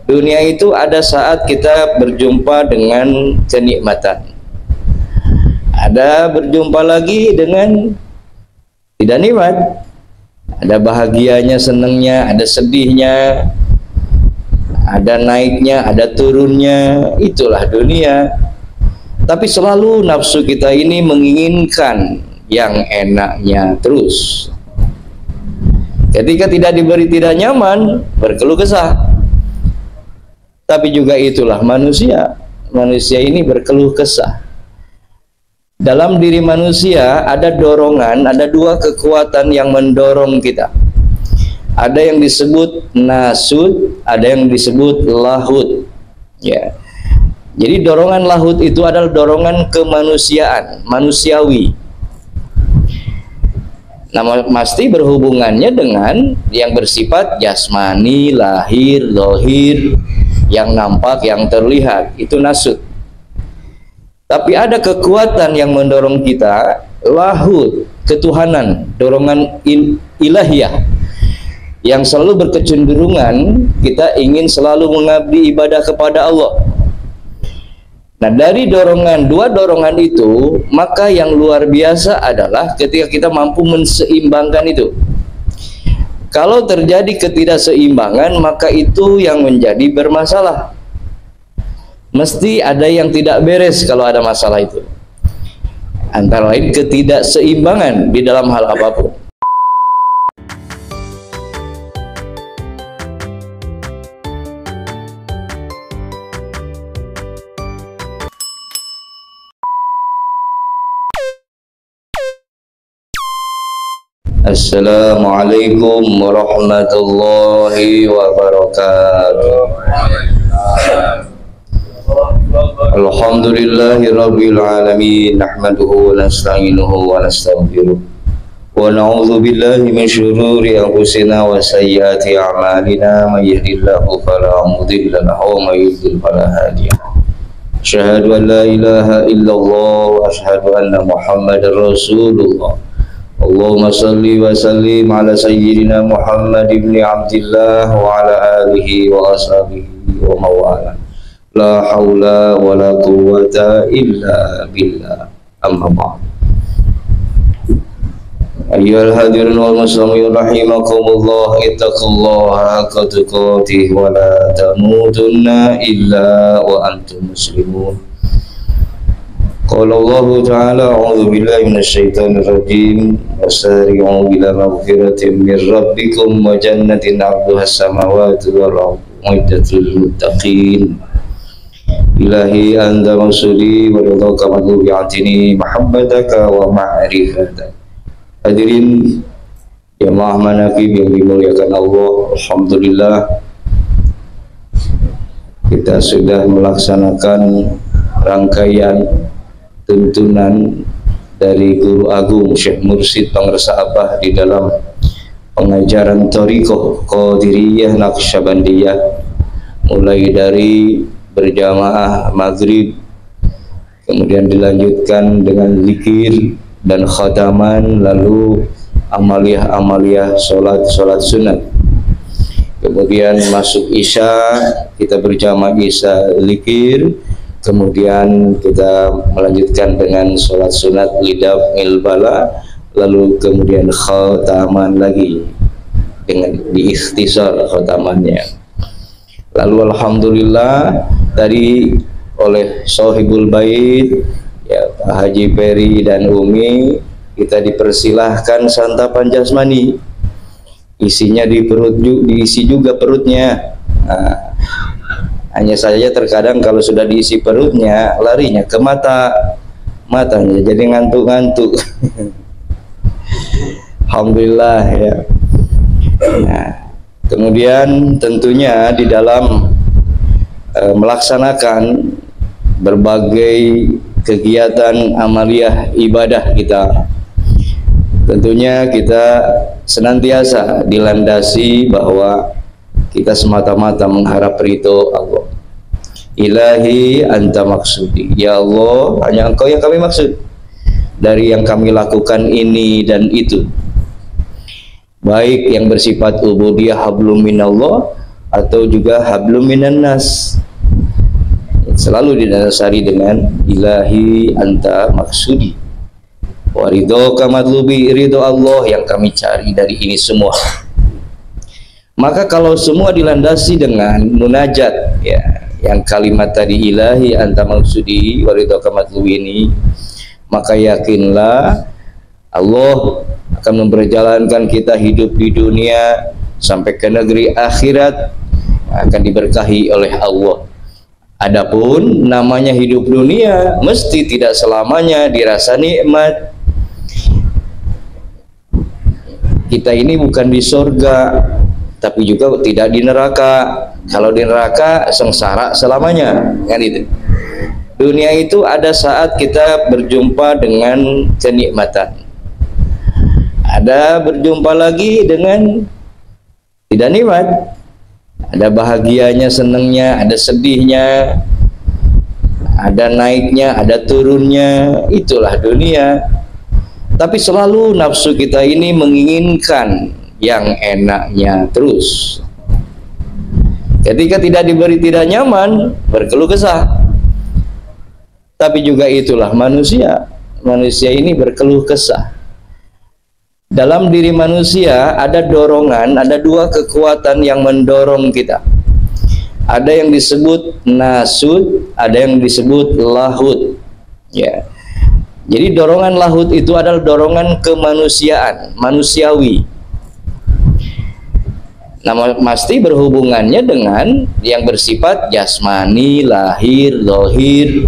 Dunia itu ada saat kita berjumpa dengan kenikmatan, ada berjumpa lagi dengan tidak nikmat, ada bahagianya, senangnya, ada sedihnya, ada naiknya, ada turunnya. Itulah dunia. Tapi selalu nafsu kita ini menginginkan yang enaknya terus. Ketika tidak diberi tidak nyaman, berkeluh kesah. Tapi juga itulah manusia. Manusia ini berkeluh kesah. Dalam diri manusia ada dorongan, ada dua kekuatan yang mendorong kita. Ada yang disebut nasut, ada yang disebut lahut. Ya. Jadi dorongan lahut itu adalah dorongan kemanusiaan, manusiawi. Nah, pasti berhubungannya dengan yang bersifat jasmani, lahir, zahir, yang nampak, yang terlihat, itu nasut. Tapi ada kekuatan yang mendorong kita, lahut, ketuhanan, dorongan ilahiyah, yang selalu berkecenderungan kita ingin selalu mengabdi ibadah kepada Allah. Nah, dari dorongan, dua dorongan itu, maka yang luar biasa adalah ketika kita mampu menseimbangkan itu. Kalau terjadi ketidakseimbangan, maka itu yang menjadi bermasalah. Mesti ada yang tidak beres kalau ada masalah itu. Antara lain ketidakseimbangan di dalam hal apapun. Assalamualaikum warahmatullahi wabarakatuh. Alhamdulillahi rabbil alamin, nahmaduhu wa nasta'inuhu wa nastaghfiruh wa na'udzu billahi min syururi anfusina wa sayyiati a'malina, may yahdihillahu fala mudilla lahu wa may yudlil fala hadiya lahu. Asyhadu an la ilaha illallah wa asyhadu anna Muhammadar Rasulullah. Allahumma salli wa sallim ala sayyidina Muhammad ibn Abdillah wa ala alihi wa ashabihi wa mawala. La hawla wa la quwwata illa billah. Amma ba'd. Ayyuhal hadirin wal muslimin rahimakumullah, ittaqullaha haqqa tuqatih wa la tamutunna illa wa antum muslimun. Qala Allah ta'ala, a'udzu billahi minasyaitonir rajim, wasari'u ila maghfiratin min rabbikum wa jannatin 'arduha as-samawati wal ardu uiddat lil muttaqin. Ilahi anta maksudi wa ridhaka madhubi atini mahabbataka wa ma'rifataka. Hadirin jamaah manaqib yang dimuliakan Allah, alhamdulillah kita sudah melaksanakan rangkaian tuntunan dari Guru Agung Syekh Mursyid Pangersa Abah di dalam pengajaran Thariqah Qadiriyah Naqsyabandiyah, mulai dari berjamaah maghrib, kemudian dilanjutkan dengan zikir dan khataman, lalu amaliyah-amaliyah sholat sunat, kemudian masuk isya kita berjamaah isya zikir, kemudian kita melanjutkan dengan sholat sunat lidaf ilbala, lalu kemudian khataman lagi dengan diikhtisar khatamannya. Lalu alhamdulillah tadi oleh Sohibul Bait ya, Pak Haji Peri dan Umi, kita dipersilahkan santapan jasmani, isinya di perut, diisi juga perutnya. Nah, hanya saja terkadang kalau sudah diisi perutnya, larinya ke matanya jadi ngantuk-ngantuk. Alhamdulillah ya. Nah, kemudian tentunya di dalam melaksanakan berbagai kegiatan amaliyah ibadah kita, tentunya kita senantiasa dilandasi bahwa kita semata-mata mengharap ridho Allah. Ilahi anta maksudi, ya Allah, hanya Engkau yang kami maksud dari yang kami lakukan ini dan itu, baik yang bersifat ubudiyah hablum minallah atau juga hablum minan nas, selalu didasari dengan ilahi anta maksudi wa ridhoka matlubi, ridho Allah yang kami cari dari ini semua. Maka kalau semua dilandasi dengan munajat, ya, yang kalimat tadi ilahi anta maksudi wa ridhoka matlubi ini, maka yakinlah Allah akan memperjalankan kita hidup di dunia sampai ke negeri akhirat, akan diberkahi oleh Allah. Adapun namanya hidup dunia mesti tidak selamanya dirasa nikmat. Kita ini bukan di surga, tapi juga tidak di neraka. Kalau di neraka sengsara selamanya, kan itu. Dunia itu ada saat kita berjumpa dengan kenikmatan, ada berjumpa lagi dengan tidak nikmat. Ada bahagianya, senangnya, ada sedihnya, ada naiknya, ada turunnya. Itulah dunia. Tapi selalu nafsu kita ini menginginkan yang enaknya terus. Ketika tidak diberi tidak nyaman, berkeluh kesah. Tapi juga itulah manusia. Manusia ini berkeluh kesah. Dalam diri manusia ada dorongan, ada dua kekuatan yang mendorong kita. Ada yang disebut nasud, ada yang disebut lahud. Ya. Jadi dorongan lahud itu adalah dorongan kemanusiaan, manusiawi. Nah, pasti berhubungannya dengan yang bersifat jasmani, lahir, zahir,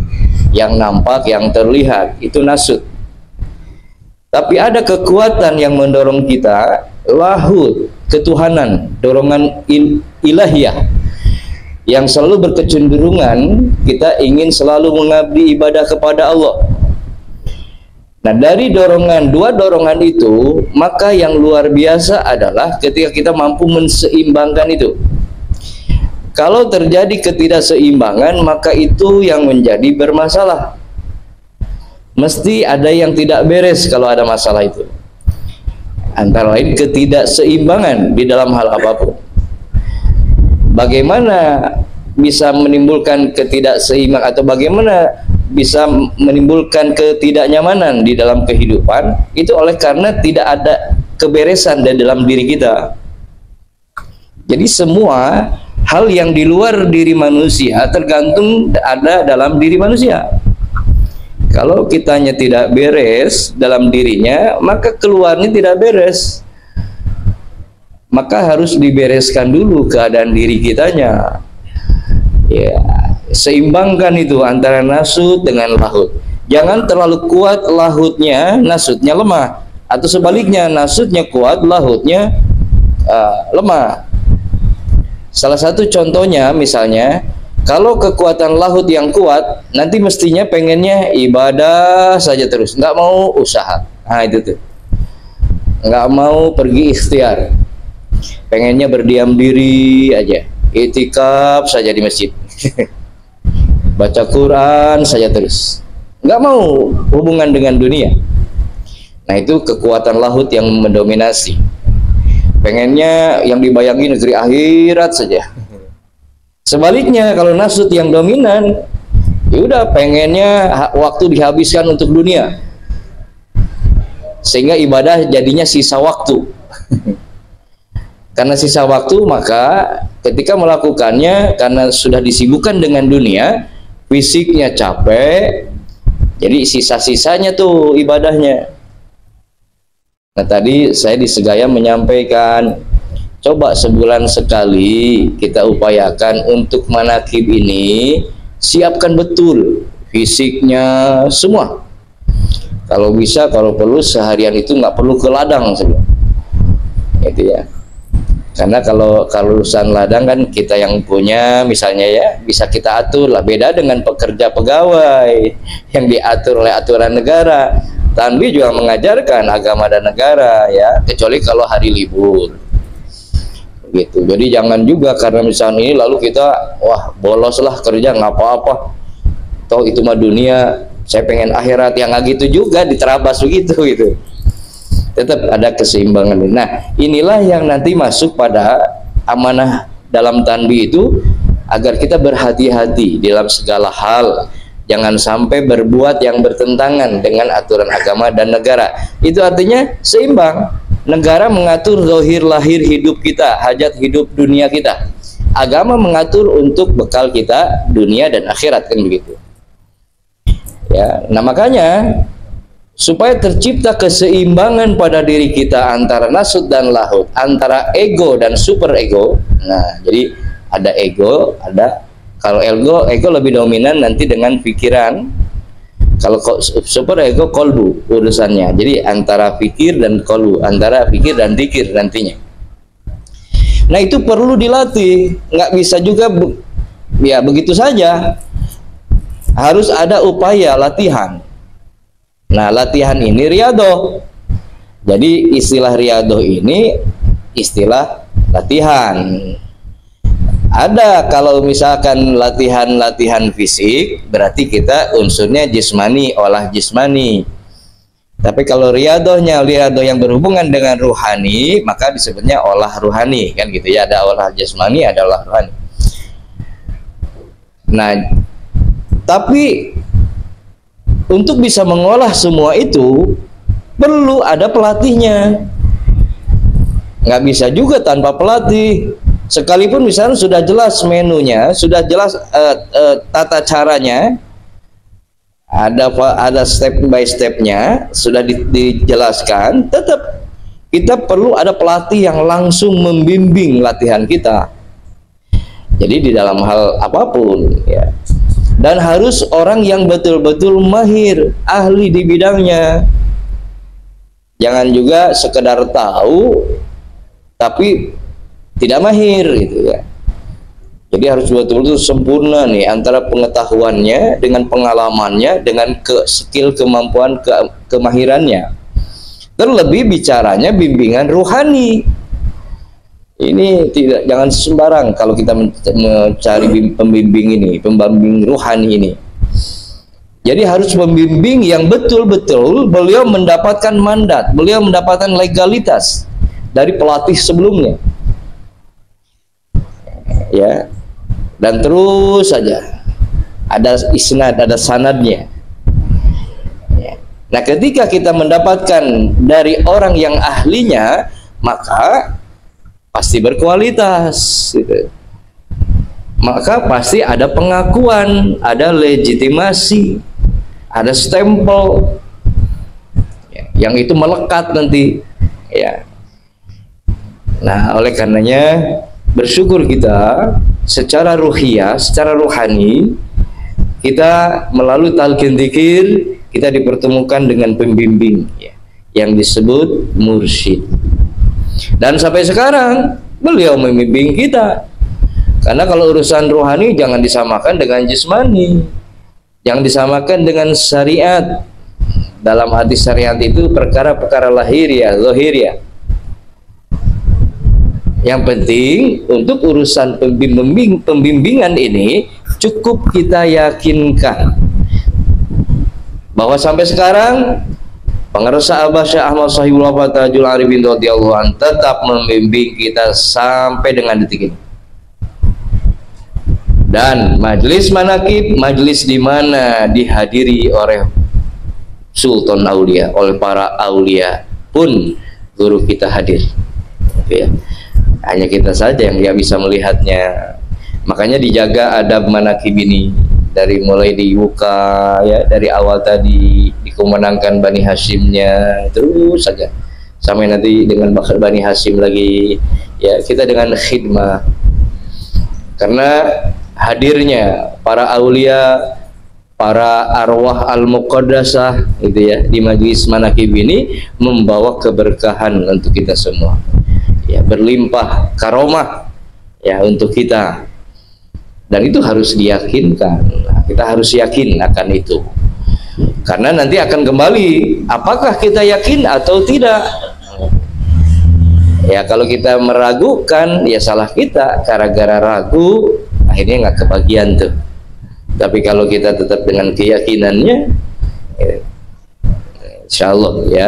yang nampak, yang terlihat, itu nasud. Tapi ada kekuatan yang mendorong kita, lahud, ketuhanan, dorongan ilahiyah, yang selalu berkecenderungan kita ingin selalu mengabdi ibadah kepada Allah. Nah, dari dorongan, dua dorongan itu, maka yang luar biasa adalah ketika kita mampu menseimbangkan itu. Kalau terjadi ketidakseimbangan, maka itu yang menjadi bermasalah. Mesti ada yang tidak beres kalau ada masalah itu. Antara lain ketidakseimbangan di dalam hal apapun. Bagaimana bisa menimbulkan ketidakseimbangan, atau bagaimana bisa menimbulkan ketidaknyamanan di dalam kehidupan? Itu oleh karena tidak ada keberesan di dalam diri kita. Jadi semua hal yang di luar diri manusia tergantung ada dalam diri manusia. Kalau kitanya tidak beres dalam dirinya, maka keluarnya tidak beres. Maka harus dibereskan dulu keadaan diri kitanya. Ya, seimbangkan itu antara nasud dengan lahud. Jangan terlalu kuat lahudnya, nasudnya lemah, atau sebaliknya nasudnya kuat, lahudnya lemah. Salah satu contohnya misalnya, kalau kekuatan lahud yang kuat, nanti mestinya pengennya ibadah saja terus, nggak mau usaha. Nah itu tuh, nggak mau pergi ikhtiar, pengennya berdiam diri aja, itikaf saja di masjid, baca Quran saja terus, nggak mau hubungan dengan dunia. Nah itu kekuatan lahud yang mendominasi. Pengennya yang dibayangi negeri akhirat saja. Sebaliknya kalau nasud yang dominan, ya udah pengennya waktu dihabiskan untuk dunia, sehingga ibadah jadinya sisa waktu. Karena sisa waktu, maka ketika melakukannya, karena sudah disibukkan dengan dunia, fisiknya capek, jadi sisa-sisanya tuh ibadahnya. Nah tadi saya di Segaya menyampaikan, coba sebulan sekali kita upayakan untuk manakib ini, siapkan betul fisiknya semua. Kalau bisa, kalau perlu seharian itu nggak perlu ke ladang saja, gitu ya. Karena kalau urusan ladang kan kita yang punya, misalnya ya, bisa kita atur lah. Beda dengan pekerja pegawai yang diatur oleh aturan negara. Tanbi juga mengajarkan agama dan negara ya, kecuali kalau hari libur. Gitu. Jadi jangan juga karena misalnya ini lalu kita wah boloslah kerja nggak apa-apa, toh itu mah dunia, saya pengen akhirat, yang nggak gitu juga diterabas begitu gitu. Tetap ada keseimbangan. Nah inilah yang nanti masuk pada amanah dalam tanbih itu agar kita berhati-hati dalam segala hal, jangan sampai berbuat yang bertentangan dengan aturan agama dan negara. Itu artinya seimbang. Negara mengatur zahir lahir hidup kita, hajat hidup dunia kita. Agama mengatur untuk bekal kita dunia dan akhirat, kan begitu. Ya, nah makanya supaya tercipta keseimbangan pada diri kita antara nasut dan lahut, antara ego dan super ego. Nah, jadi ada ego, kalau ego lebih dominan nanti dengan pikiran. Kalau super ego kolbu urusannya. Jadi antara pikir dan kolbu, antara pikir dan zikir nantinya. Nah, itu perlu dilatih. Nggak bisa juga ya begitu saja. Harus ada upaya latihan. Nah, latihan ini riyadoh. Jadi istilah riyadoh ini istilah latihan. Ada kalau misalkan latihan fisik, berarti kita unsurnya jismani, olah jismani. Tapi kalau riyadoh yang berhubungan dengan ruhani, maka disebutnya olah ruhani, kan gitu ya. Ada olah jismani, ada olah ruhani. Nah, tapi untuk bisa mengolah semua itu perlu ada pelatihnya. Nggak bisa juga tanpa pelatih. Sekalipun misalnya sudah jelas menunya, sudah jelas tata caranya, ada step by stepnya, sudah dijelaskan, tetap kita perlu ada pelatih yang langsung membimbing latihan kita. Jadi di dalam hal apapun, ya. Dan harus orang yang betul-betul mahir, ahli di bidangnya. Jangan juga sekedar tahu, tapi tidak mahir gitu ya. Jadi harus betul-betul sempurna nih antara pengetahuannya dengan pengalamannya dengan skill, kemampuan, kemahirannya. Terlebih bicaranya bimbingan ruhani. Ini jangan sembarang kalau kita mencari pembimbing ini, pembimbing ruhani ini. Jadi harus membimbing yang betul-betul beliau mendapatkan mandat, beliau mendapatkan legalitas dari pelatih sebelumnya. Ya, dan terus saja ada isnad, ada sanadnya. Ya. Nah, ketika kita mendapatkan dari orang yang ahlinya, maka pasti berkualitas, gitu. Maka pasti ada pengakuan, ada legitimasi, ada stempel, ya, yang itu melekat nanti. Ya. Nah, oleh karenanya bersyukur kita secara ruhiyah, secara ruhani, kita melalui talqin dzikir kita dipertemukan dengan pembimbing, ya, yang disebut mursyid. Dan sampai sekarang beliau membimbing kita. Karena kalau urusan ruhani jangan disamakan dengan jismani, jangan disamakan dengan syariat. Dalam hadis syariat itu perkara-perkara lahiriah, zahiriah. Yang penting untuk urusan pembimbingan ini cukup kita yakinkan bahwa sampai sekarang pengaruh sahabat Syekh Ahmad Sahibullah Fatajul Arifin radhiyallahu anhu tetap membimbing kita sampai dengan detik ini. Dan majelis manaqib, majelis di mana dihadiri oleh sultan aulia, oleh para aulia pun guru kita hadir. Oke, ya. Hanya kita saja yang dia bisa melihatnya. Makanya dijaga adab manaqib ini dari mulai dibuka, ya, dari awal tadi dikumenangkan Bani Hashimnya, terus saja sampai nanti dengan Bani Hashim lagi, ya, kita dengan khidmah. Karena hadirnya para aulia, para arwah al-muqaddasah, gitu ya, di majlis manaqib ini membawa keberkahan untuk kita semua. Ya, berlimpah karomah, ya, untuk kita. Dan itu harus diyakinkan. Kita harus yakin akan itu. Karena nanti akan kembali apakah kita yakin atau tidak. Ya, kalau kita meragukan, ya salah kita. Gara-gara ragu akhirnya nggak kebagian tuh. Tapi kalau kita tetap dengan keyakinannya, ya, insya Allah, ya.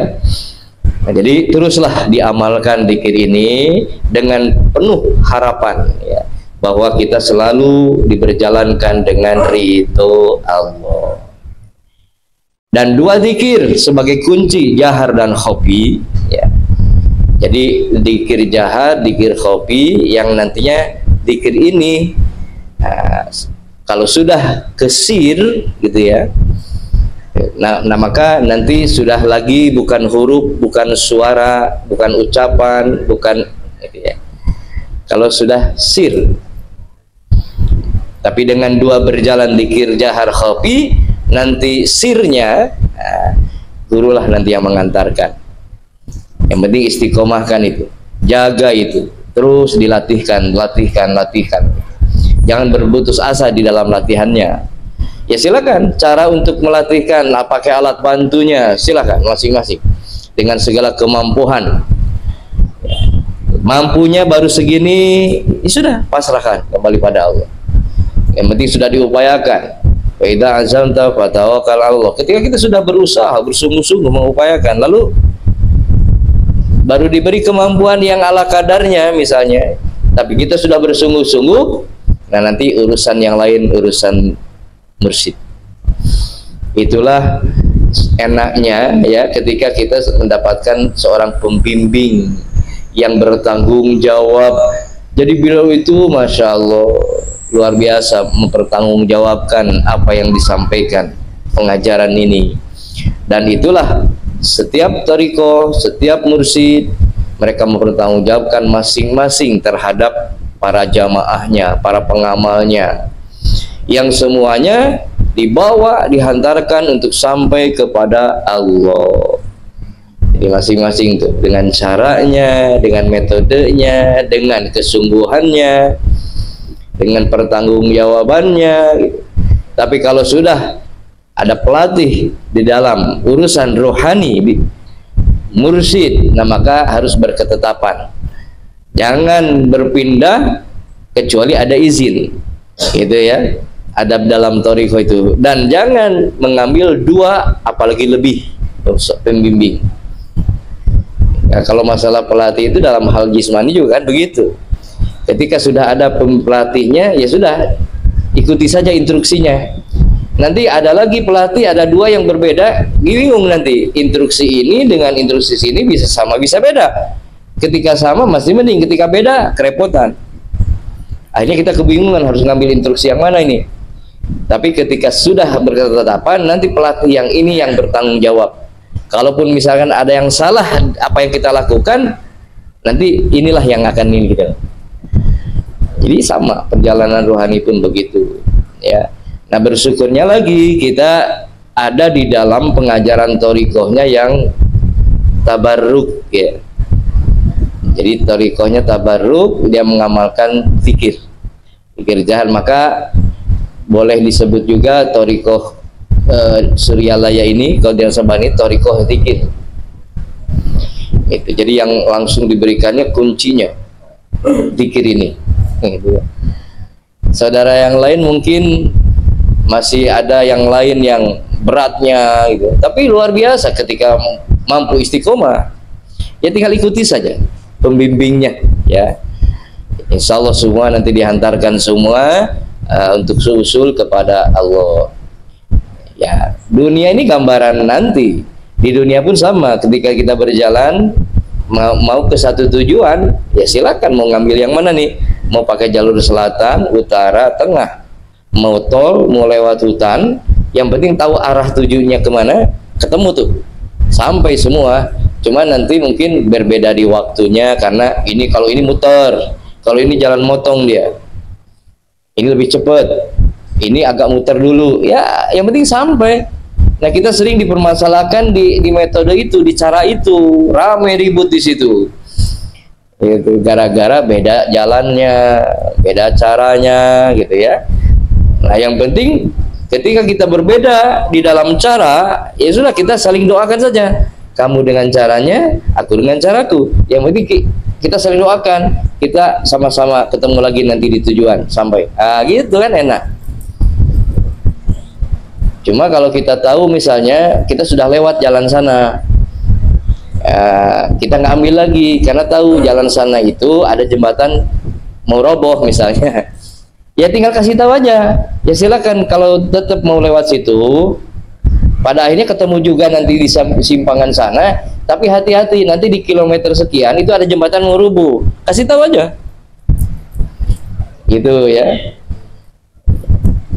Nah, jadi teruslah diamalkan dzikir ini dengan penuh harapan, ya. bahwa kita selalu diberjalankan dengan ridho Allah. Dan dua zikir sebagai kunci jahar dan khofi, ya. Jadi zikir jahar, zikir khofi, yang nantinya zikir ini kalau sudah kesir gitu ya, nah maka nanti sudah lagi bukan huruf, bukan suara, bukan ucapan, bukan gitu ya. Kalau sudah sir, tapi dengan dua berjalan zikir jahar khofi, nanti sirnya gurulah nanti yang mengantarkan. Yang penting istiqomahkan itu, jaga itu, terus dilatihkan, latihkan. Jangan berputus asa di dalam latihannya. Ya silakan, cara untuk melatihkan pakai alat bantunya silakan masing-masing dengan segala kemampuan. Mampunya baru segini, ya sudah pasrahkan kembali pada Allah. Yang penting sudah diupayakan. Wa idza azamta fatawakkal 'ala Allah. Ketika kita sudah berusaha bersungguh-sungguh mengupayakan, lalu baru diberi kemampuan yang ala kadarnya misalnya, tapi kita sudah bersungguh-sungguh, nah nanti urusan yang lain urusan mursyid. Itulah enaknya ya ketika kita mendapatkan seorang pembimbing yang bertanggung jawab. Jadi beliau itu Masya Allah luar biasa mempertanggungjawabkan apa yang disampaikan pengajaran ini. Dan itulah setiap tariqah, setiap mursyid, mereka mempertanggungjawabkan masing-masing terhadap para jamaahnya, para pengamalnya, yang semuanya dibawa, dihantarkan untuk sampai kepada Allah. Jadi masing-masing tuh dengan caranya, dengan metodenya, dengan kesungguhannya, dengan pertanggungjawabannya gitu. Tapi kalau sudah ada pelatih di dalam urusan rohani, mursyid, nah maka harus berketetapan, jangan berpindah kecuali ada izin, gitu ya, adab dalam thariqah itu. Dan jangan mengambil dua apalagi lebih pembimbing. Nah, kalau masalah pelatih itu dalam hal jismani juga kan begitu. Ketika sudah ada pelatihnya, ya sudah ikuti saja instruksinya. Nanti ada lagi pelatih, ada dua yang berbeda, bingung nanti. Instruksi ini dengan instruksi sini bisa sama, bisa beda. Ketika sama masih mending, ketika beda kerepotan. Akhirnya kita kebingungan harus ngambil instruksi yang mana ini. Tapi ketika sudah berketetapan, nanti pelatih yang ini yang bertanggung jawab. Kalaupun misalkan ada yang salah apa yang kita lakukan, nanti inilah yang akan ini gitu. Jadi sama perjalanan rohani pun begitu ya. Nah bersyukurnya lagi kita ada di dalam pengajaran thariqahnya yang tabarruk ya. Jadi thariqahnya tabarruk, dia mengamalkan zikir jahar, maka boleh disebut juga thariqah Suryalaya ini kalau dia sabani thariqah zikir. Itu jadi yang langsung diberikannya kuncinya zikir ini. Gitu. Saudara yang lain mungkin masih ada yang lain yang beratnya gitu. Tapi luar biasa ketika mampu istiqomah, ya tinggal ikuti saja pembimbingnya ya. Insya Allah semua nanti dihantarkan semua untuk usul kepada Allah. Ya, dunia ini gambaran nanti. Di dunia pun sama, ketika kita berjalan mau ke satu tujuan, ya silakan mau ngambil yang mana nih. Mau pakai jalur selatan, utara, tengah, mau tol, mau lewat hutan, yang penting tahu arah tujuannya kemana, ketemu tuh sampai semua. Cuma nanti mungkin berbeda di waktunya, karena ini kalau ini muter, kalau ini jalan motong dia, ini lebih cepat, ini agak muter dulu ya, yang penting sampai. Nah kita sering dipermasalahkan di metode itu, di cara itu, rame ribut di situ. Itu gara-gara beda jalannya, beda caranya gitu ya. Nah yang penting ketika kita berbeda di dalam cara, ya sudah kita saling doakan saja. Kamu dengan caranya, aku dengan caraku. Yang penting kita saling doakan, kita sama-sama ketemu lagi nanti di tujuan sampai. Gitu kan enak. Cuma kalau kita tahu misalnya kita sudah lewat jalan sana, kita nggak ambil lagi karena tahu jalan sana itu ada jembatan mau roboh misalnya. Ya tinggal kasih tahu aja. Ya silakan, kalau tetap mau lewat situ, pada akhirnya ketemu juga nanti di simpangan sana, tapi hati-hati nanti di kilometer sekian itu ada jembatan mau rubuh. Kasih tahu aja. Gitu ya.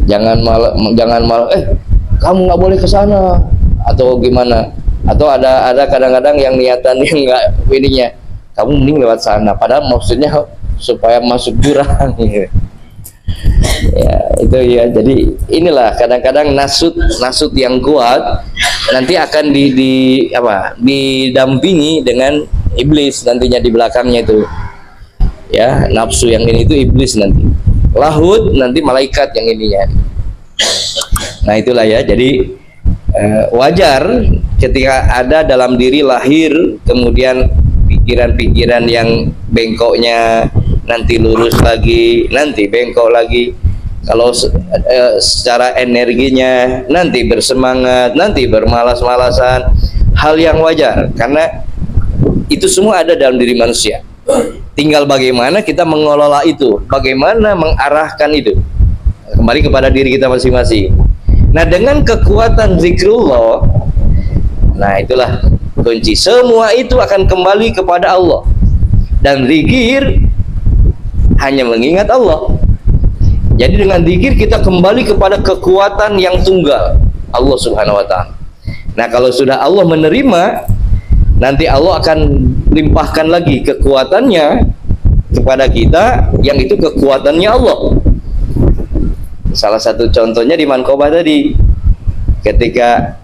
Jangan malah kamu nggak boleh ke sana atau gimana. Atau ada kadang-kadang yang niatan yang nggak ininya, kamu mending lewat sana, padahal maksudnya supaya masuk jurang gitu. Ya itu ya, jadi inilah kadang-kadang nasut yang kuat nanti akan didampingi dengan iblis nantinya di belakangnya itu ya. Nafsu yang ini itu iblis, nanti lahut nanti malaikat yang ininya. Nah itulah ya, jadi wajar ketika ada dalam diri lahir kemudian pikiran-pikiran yang bengkoknya nanti lurus lagi, nanti bengkok lagi. Kalau secara energinya nanti bersemangat, nanti bermalas-malasan, hal yang wajar karena itu semua ada dalam diri manusia. Tinggal bagaimana kita mengelola itu, bagaimana mengarahkan itu kembali kepada diri kita masing-masing. Nah dengan kekuatan zikrullah, nah itulah kunci, semua itu akan kembali kepada Allah. Dan zikir hanya mengingat Allah. Jadi dengan zikir kita kembali kepada kekuatan yang tunggal, Allah Subhanahu wa ta'ala. Nah kalau sudah Allah menerima, nanti Allah akan limpahkan lagi kekuatannya kepada kita, yang itu kekuatannya Allah. Salah satu contohnya di Manqobah tadi, ketika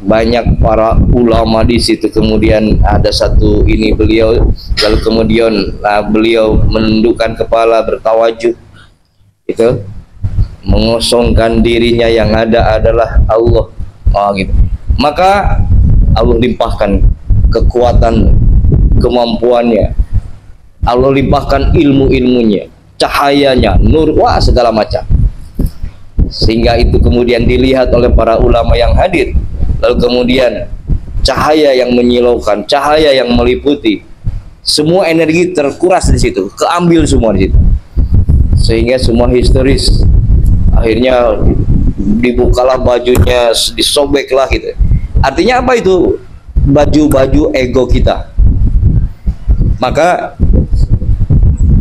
banyak para ulama di situ, kemudian ada satu ini beliau, lalu kemudian beliau menundukkan kepala, bertawajuh, itu mengosongkan dirinya, yang ada adalah Allah. Gitu. Maka Allah limpahkan kekuatan, kemampuannya, Allah limpahkan ilmu-ilmunya, cahayanya, nur, wah segala macam, sehingga itu kemudian dilihat oleh para ulama yang hadir. Lalu kemudian cahaya yang menyilaukan, cahaya yang meliputi, semua energi terkuras di situ, keambil semua di situ, sehingga semua historis. Akhirnya dibukalah bajunya, disobeklah gitu. Artinya apa itu? Baju-baju ego kita. Maka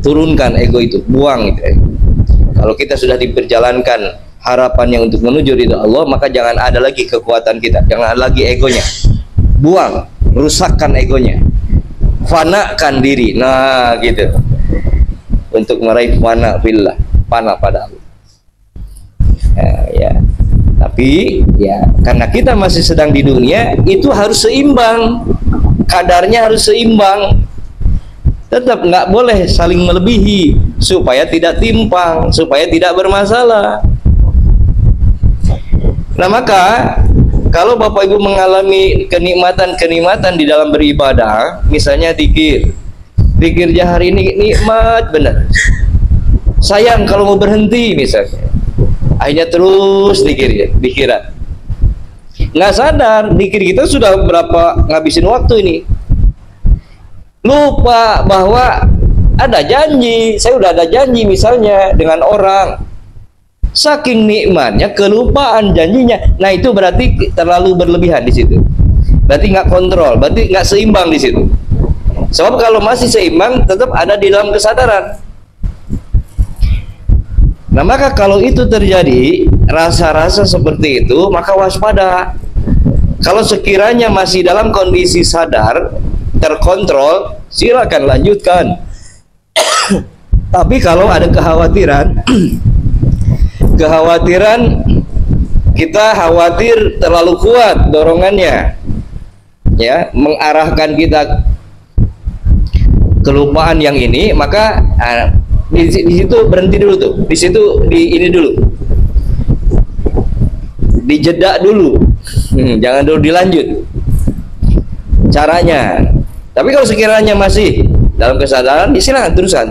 turunkan ego itu, buang gitu. Kalau kita sudah diperjalankan harapannya untuk menuju ridha Allah, maka jangan ada lagi kekuatan kita, jangan ada lagi egonya, buang, rusakkan egonya, fanakan diri. Nah gitu, untuk meraih fana fillah, fana pada Allah. Ya. Tapi ya karena kita masih sedang di dunia, itu harus seimbang, kadarnya harus seimbang, tetap nggak boleh saling melebihi, supaya tidak timpang, supaya tidak bermasalah. Nah maka kalau Bapak Ibu mengalami kenikmatan-kenikmatan di dalam beribadah, misalnya zikir hari ini nikmat benar, sayang kalau mau berhenti misalnya, akhirnya terus dikiran, nggak sadar zikir kita sudah berapa ngabisin waktu ini, lupa bahwa ada janji, saya udah ada janji misalnya dengan orang. Saking nikmatnya kelupaan janjinya. Nah itu berarti terlalu berlebihan di situ. Berarti nggak kontrol, berarti nggak seimbang di situ. Sebab kalau masih seimbang, tetap ada di dalam kesadaran. Nah maka kalau itu terjadi, rasa-rasa seperti itu, maka waspada. Kalau sekiranya masih dalam kondisi sadar, terkontrol, silakan lanjutkan. Tapi kalau ada kekhawatiran, kita khawatir terlalu kuat dorongannya, ya, mengarahkan kita kelupaan yang ini, maka di situ berhenti dulu tuh, di situ ini dulu, dijeda dulu, jangan dulu dilanjut caranya. Tapi kalau sekiranya masih dalam kesadaran, silakan teruskan.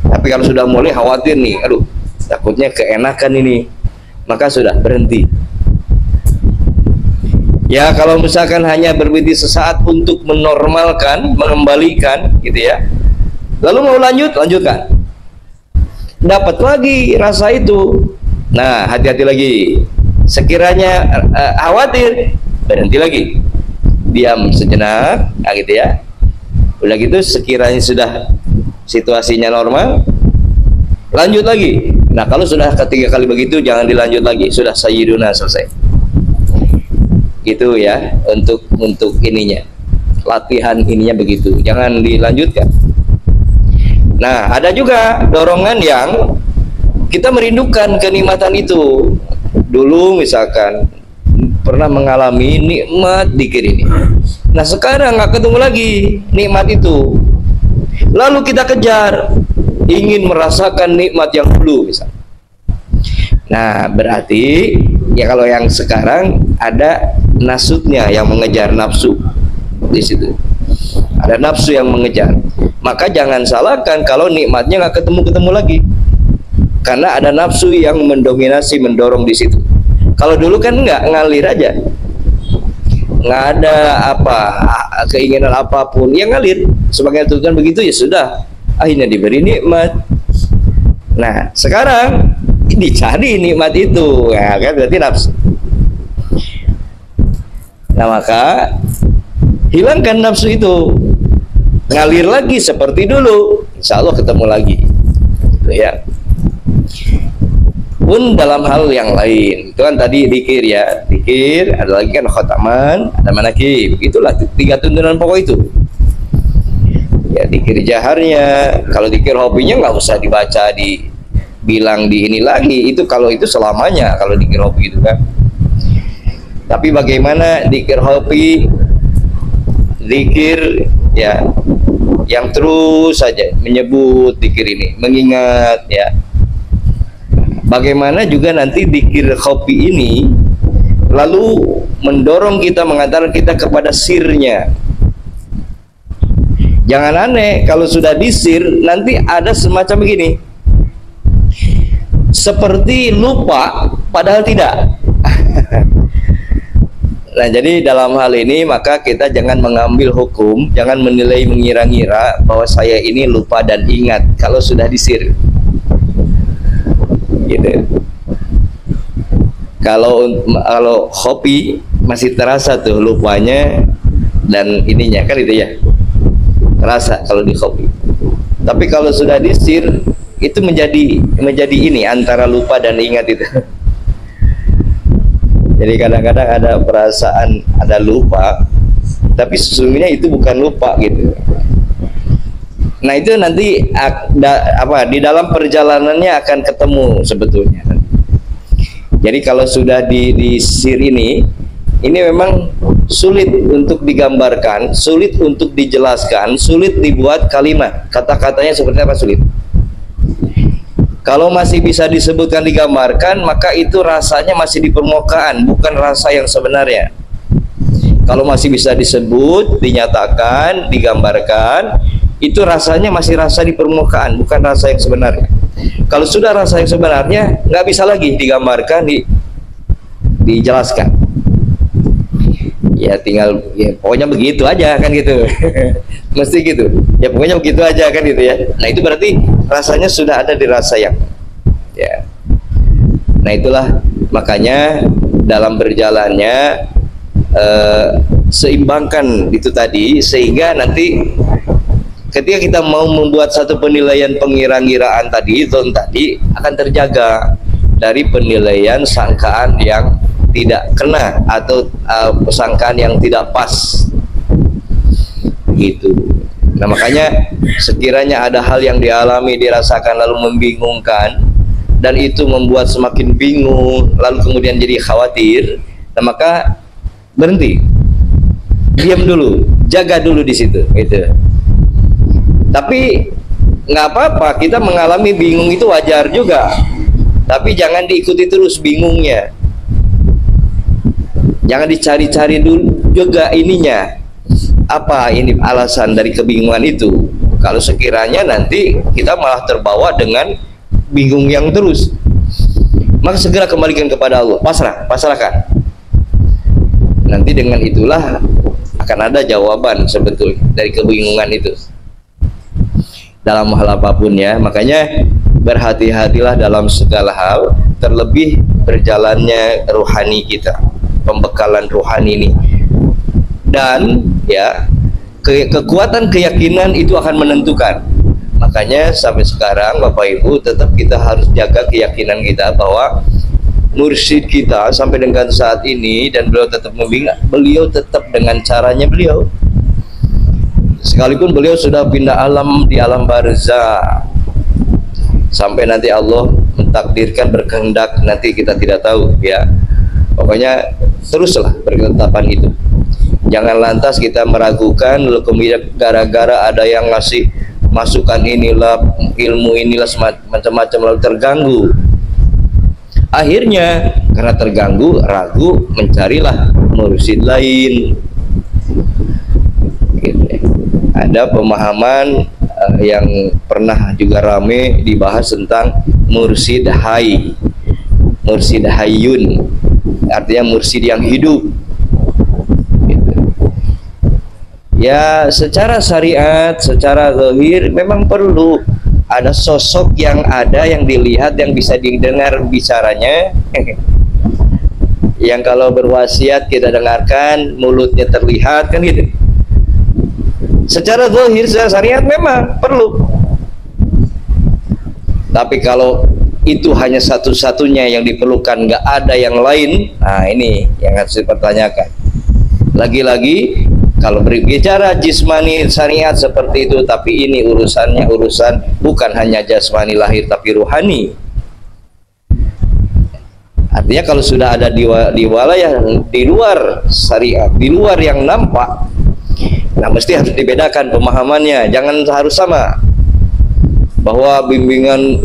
Tapi kalau sudah mulai khawatir nih, aduh takutnya keenakan ini, maka sudah berhenti. Ya kalau misalkan hanya berhenti sesaat untuk menormalkan, mengembalikan gitu ya, lalu mau lanjutkan. dapat lagi rasa itu. Nah, hati-hati lagi. Sekiranya khawatir, berhenti lagi, diam sejenak, nah gitu ya. Udah gitu, sekiranya sudah situasinya normal, lanjut lagi. Nah, kalau sudah ketiga kali begitu, jangan dilanjut lagi, sudah sayyiduna, selesai. Itu ya, untuk ininya, latihan ininya begitu, jangan dilanjutkan. Nah, ada juga dorongan yang kita merindukan kenikmatan itu. Dulu misalkan pernah mengalami nikmat dzikir ini, nah sekarang nggak ketemu lagi nikmat itu, lalu kita kejar ingin merasakan nikmat yang dulu misalnya. Nah, berarti ya kalau yang sekarang ada nasutnya yang mengejar nafsu di situ, ada nafsu yang mengejar. Maka jangan salahkan kalau nikmatnya nggak ketemu lagi, karena ada nafsu yang mendominasi, mendorong di situ. Kalau dulu kan nggak, ngalir aja, nggak ada apa keinginan apapun, yang ngalir sebagai Tuhan begitu, ya sudah, akhirnya diberi nikmat. Nah, sekarang dicari nikmat itu, ya kan, berarti nafsu. Nah, maka hilangkan nafsu itu, ngalir lagi seperti dulu, insya Allah ketemu lagi, gitu ya. Pun dalam hal yang lain, itu kan tadi dzikir ya, dzikir, ada lagi kan khotaman, ada manakib, itulah 3 tuntunan pokok itu. Ya, dzikir jaharnya, kalau dzikir hobinya nggak usah dibaca, dibilang di ini lagi, itu kalau itu selamanya kalau dzikir hobi itu kan. Tapi bagaimana dzikir hobi, dzikir ya yang terus saja menyebut dzikir ini, mengingat ya. Bagaimana juga nanti dzikir khofi ini lalu mendorong kita, mengantarkan kita kepada sirnya. Jangan aneh kalau sudah disir nanti ada semacam begini, seperti lupa padahal tidak. Nah, jadi dalam hal ini maka kita jangan mengambil hukum, jangan menilai, mengira-ngira bahwa saya ini lupa dan ingat kalau sudah disir. Gitu. Kalau hobi masih terasa tuh lupanya dan ininya kan, itu ya terasa kalau di hobi. Tapi kalau sudah disir itu menjadi ini antara lupa dan ingat itu. Jadi kadang-kadang ada perasaan ada lupa, tapi sesungguhnya itu bukan lupa gitu. Nah, itu nanti di dalam perjalanannya akan ketemu sebetulnya. Jadi kalau sudah di sir ini memang sulit untuk digambarkan, sulit untuk dijelaskan, sulit dibuat kalimat. Kata-katanya seperti apa, sulit. Kalau masih bisa disebutkan, digambarkan, maka itu rasanya masih di permukaan, bukan rasa yang sebenarnya. Kalau masih bisa disebut, dinyatakan, digambarkan, itu rasanya masih rasa di permukaan, bukan rasa yang sebenarnya. Kalau sudah rasa yang sebenarnya, nggak bisa lagi digambarkan, dijelaskan. Ya tinggal, ya pokoknya begitu aja kan gitu. Mesti gitu. Ya pokoknya begitu aja kan gitu ya. Nah, itu berarti rasanya sudah ada di rasa yang, ya. Nah, itulah makanya dalam berjalannya seimbangkan itu tadi, sehingga nanti ketika kita mau membuat satu penilaian pengira-ngiraan tadi, akan terjaga dari penilaian sangkaan yang tidak kena atau sangkaan yang tidak pas gitu. Nah, makanya sekiranya ada hal yang dialami, dirasakan lalu membingungkan dan itu membuat semakin bingung, lalu kemudian jadi khawatir, nah maka berhenti, diam dulu, jaga dulu di situ gitu. Tapi nggak apa-apa, kita mengalami bingung itu wajar juga, tapi jangan diikuti terus bingungnya, jangan dicari-cari dulu juga ininya, apa ini alasan dari kebingungan itu. Kalau sekiranya nanti kita malah terbawa dengan bingung yang terus, maka segera kembalikan kepada Allah, pasrahkan. Nanti dengan itulah akan ada jawaban sebetulnya dari kebingungan itu dalam hal apapun ya. Makanya berhati-hatilah dalam segala hal, terlebih berjalannya rohani kita, pembekalan rohani ini. Dan ya, kekuatan keyakinan itu akan menentukan. Makanya sampai sekarang Bapak Ibu tetap kita harus jaga keyakinan kita bahwa mursyid kita sampai dengan saat ini, dan beliau tetap membimbing, beliau tetap dengan caranya beliau. Sekalipun beliau sudah pindah alam di alam barzah, sampai nanti Allah mentakdirkan berkehendak, nanti kita tidak tahu ya. Pokoknya teruslah berketetapan itu. Jangan lantas kita meragukan, lalu kemudian gara-gara ada yang ngasih masukan inilah, ilmu inilah, macam-macam, lalu terganggu. Akhirnya karena terganggu, ragu, mencarilah mursyid lain. Gitu. Ada pemahaman yang pernah juga rame dibahas tentang mursyid hayy, mursyid hayyun, artinya mursyid yang hidup. Gitu. Ya, secara syariat, secara zahir memang perlu ada sosok yang ada, yang dilihat, yang bisa didengar bicaranya. Yang kalau berwasiat kita dengarkan, mulutnya terlihat, kan gitu. Secara zahir, secara syariat memang perlu. Tapi kalau itu hanya satu-satunya yang diperlukan, nggak ada yang lain, nah ini yang harus dipertanyakan. Lagi-lagi kalau berbicara jismani syariat seperti itu, tapi ini urusannya urusan bukan hanya jasmani lahir tapi ruhani. Artinya kalau sudah ada di wilayah di luar syariat, di luar yang nampak, nah mesti harus dibedakan pemahamannya. Jangan harus sama, bahwa bimbingan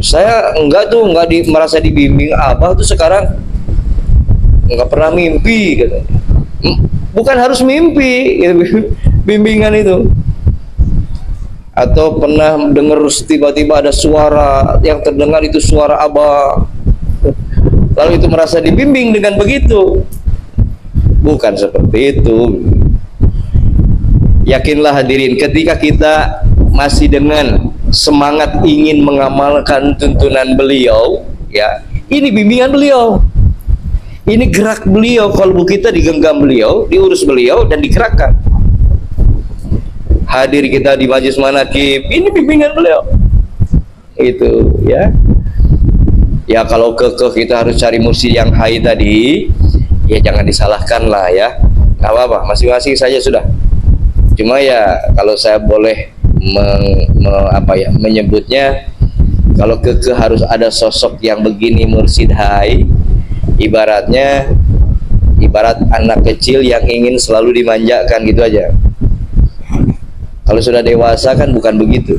saya enggak tuh, merasa dibimbing Abah tuh sekarang enggak pernah mimpi gitu. Bukan harus mimpi gitu, bimbingan itu. Atau pernah dengar tiba-tiba ada suara yang terdengar, itu suara Abah, lalu itu merasa dibimbing dengan begitu. Bukan seperti itu. Yakinlah hadirin, ketika kita masih dengan semangat ingin mengamalkan tuntunan beliau, ya, ini bimbingan beliau, ini gerak beliau, kalbu kita digenggam beliau, diurus beliau dan digerakkan. Hadir kita di majlis manaqib, ini bimbingan beliau. Itu ya. Ya kalau kekeh kita harus cari mursyid yang hayy tadi, ya jangan disalahkan lah ya. Nggak apa-apa, masing-masing saja sudah. Cuma ya kalau saya boleh menyebutnya, kalau kekeh harus ada sosok yang begini mursyid hayy, ibarat anak kecil yang ingin selalu dimanjakan gitu aja. Kalau sudah dewasa kan bukan begitu,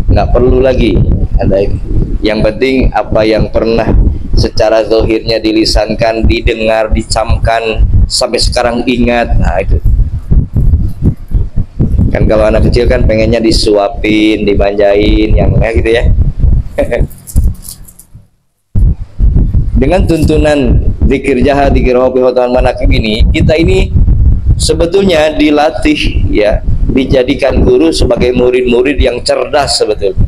nggak perlu lagi ada ini. Yang penting apa yang pernah secara zahirnya dilisankan, didengar, dicamkan, sampai sekarang ingat, nah itu kan. Kalau anak kecil kan pengennya disuapin, dimanjain, yang gitu ya. Dengan tuntunan zikir jahat, zikir hobi, hotan manaqib ini, kita ini sebetulnya dilatih ya, dijadikan guru sebagai murid-murid yang cerdas sebetulnya.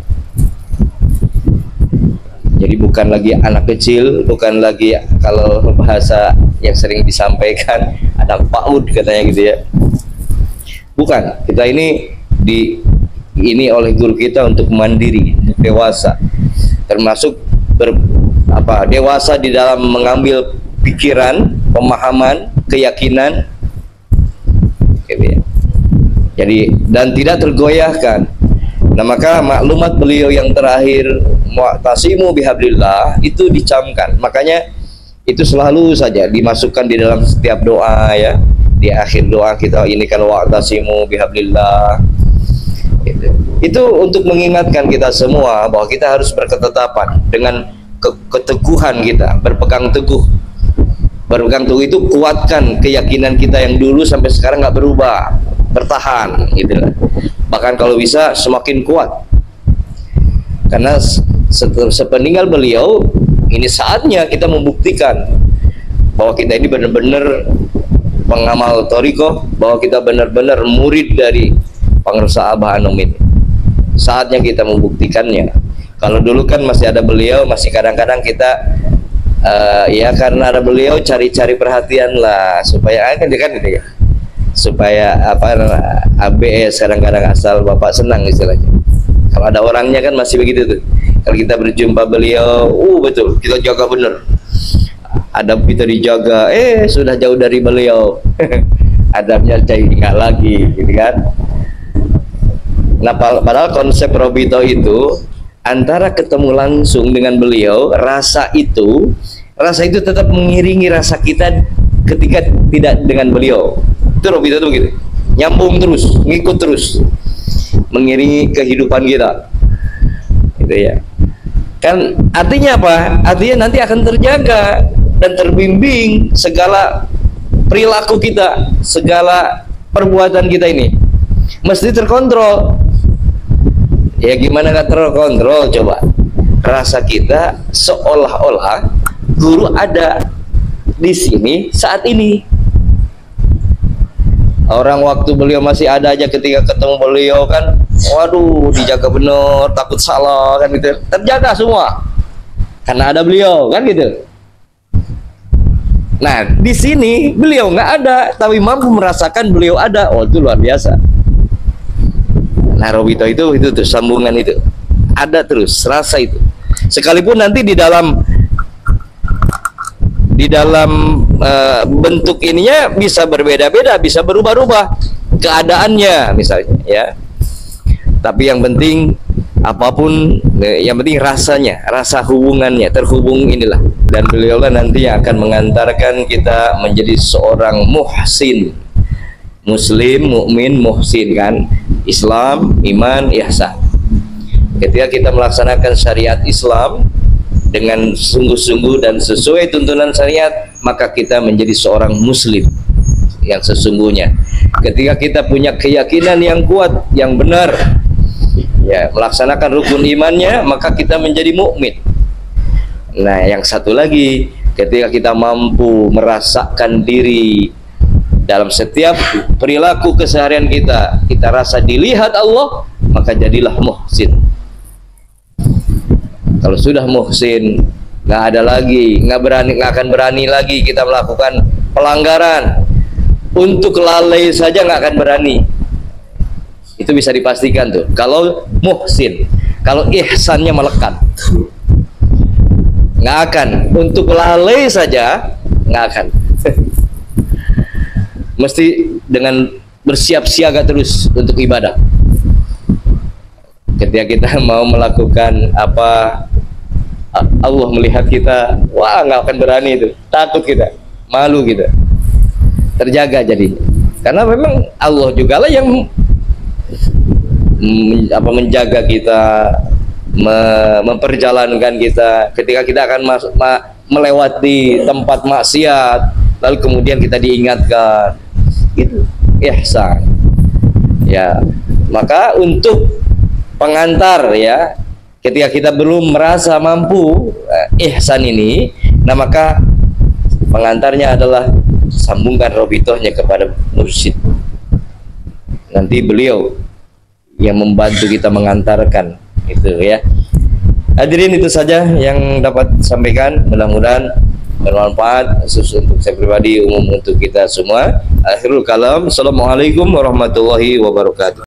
Jadi bukan lagi anak kecil, bukan lagi kalau bahasa yang sering disampaikan anak PAUD katanya gitu ya. Bukan, kita ini oleh guru kita untuk mandiri, dewasa, termasuk dewasa di dalam mengambil pikiran, pemahaman, keyakinan, gitu ya. Jadi dan tidak tergoyahkan. Nah maka maklumat beliau yang terakhir, mu'tasimu bihablillah, itu dicamkan. Makanya itu selalu saja dimasukkan di dalam setiap doa ya. Di akhir doa kita ini kan wa'tasimu bihablillah. Itu untuk mengingatkan kita semua bahwa kita harus berketetapan dengan keteguhan kita, berpegang teguh. Berpegang teguh itu kuatkan keyakinan kita yang dulu sampai sekarang nggak berubah, bertahan gitu. Bahkan kalau bisa semakin kuat. Karena sepeninggal beliau, ini saatnya kita membuktikan bahwa kita ini benar-benar pengamal thariqah, bahwa kita benar-benar murid dari Pangeran Abah Anom ini. saatnya kita membuktikannya. Kalau dulu kan masih ada beliau, masih kadang-kadang kita ya karena ada beliau cari-cari perhatian lah supaya kan gitu ya, supaya apa ABS kadang-kadang asal bapak senang istilahnya. Kalau ada orangnya kan masih begitu tuh. Kalau kita berjumpa beliau, betul kita jaga bener, adab kita dijaga. Sudah jauh dari beliau adabnya jadi nggak lagi gitu kan. Nah padahal konsep Robito itu antara ketemu langsung dengan beliau, rasa itu tetap mengiringi rasa kita ketika tidak dengan beliau. Itu Robito itu begitu, nyambung terus, ngikut terus, mengiringi kehidupan kita gitu ya kan. Artinya apa? Artinya nanti akan terjaga dan terbimbing segala perilaku kita, segala perbuatan kita ini mesti terkontrol. Ya gimana gak terkontrol coba? Rasa kita seolah-olah guru ada di sini saat ini. Orang waktu beliau masih ada aja, ketika ketemu beliau kan, waduh dijaga bener, takut salah kan gitu. Terjaga semua karena ada beliau kan gitu. Nah di sini beliau nggak ada, tapi mampu merasakan beliau ada. Itu luar biasa. Nah Robito itu tuh sambungan itu ada terus, rasa itu. Sekalipun nanti di dalam bentuk ininya bisa berbeda-beda, bisa berubah-ubah keadaannya misalnya ya. Tapi yang penting apapun, yang penting rasanya, rasa hubungannya terhubung inilah. Dan beliau lah nanti yang akan mengantarkan kita menjadi seorang muhsin, muslim, mukmin, muhsin kan. Islam, iman, ihsan. Ketika kita melaksanakan syariat Islam dengan sungguh-sungguh dan sesuai tuntunan syariat, maka kita menjadi seorang muslim yang sesungguhnya. Ketika kita punya keyakinan yang kuat, yang benar, ya, melaksanakan rukun imannya, maka kita menjadi mukmin. Nah, yang satu lagi, ketika kita mampu merasakan diri dalam setiap perilaku keseharian kita, kita rasa dilihat Allah, maka jadilah muhsin. Kalau sudah muhsin, nggak ada lagi, nggak akan berani lagi kita melakukan pelanggaran. Untuk lalai saja nggak akan berani. Itu bisa dipastikan tuh. Kalau muhsin, kalau ihsannya melekat, nggak akan. Untuk lalai saja nggak akan. Mesti dengan bersiap siaga terus untuk ibadah. Ketika kita mau melakukan apa, Allah melihat kita, wah nggak akan berani itu, takut kita, malu kita, terjaga jadi. Karena memang Allah juga lah yang menjaga kita, memperjalankan kita. Ketika kita akan melewati tempat maksiat, lalu kemudian kita diingatkan, itu ihsan ya. Maka untuk pengantar ya, ketika kita belum merasa mampu ihsan ini, nah maka pengantarnya adalah sambungkan robitohnya kepada mursyid. Nanti beliau yang membantu kita mengantarkan itu ya. Hadirin, itu saja yang dapat sampaikan, mudah-mudahan bermanfaat, khusus untuk saya pribadi, umum untuk kita semua. Akhirul kalam, assalamualaikum warahmatullahi wabarakatuh.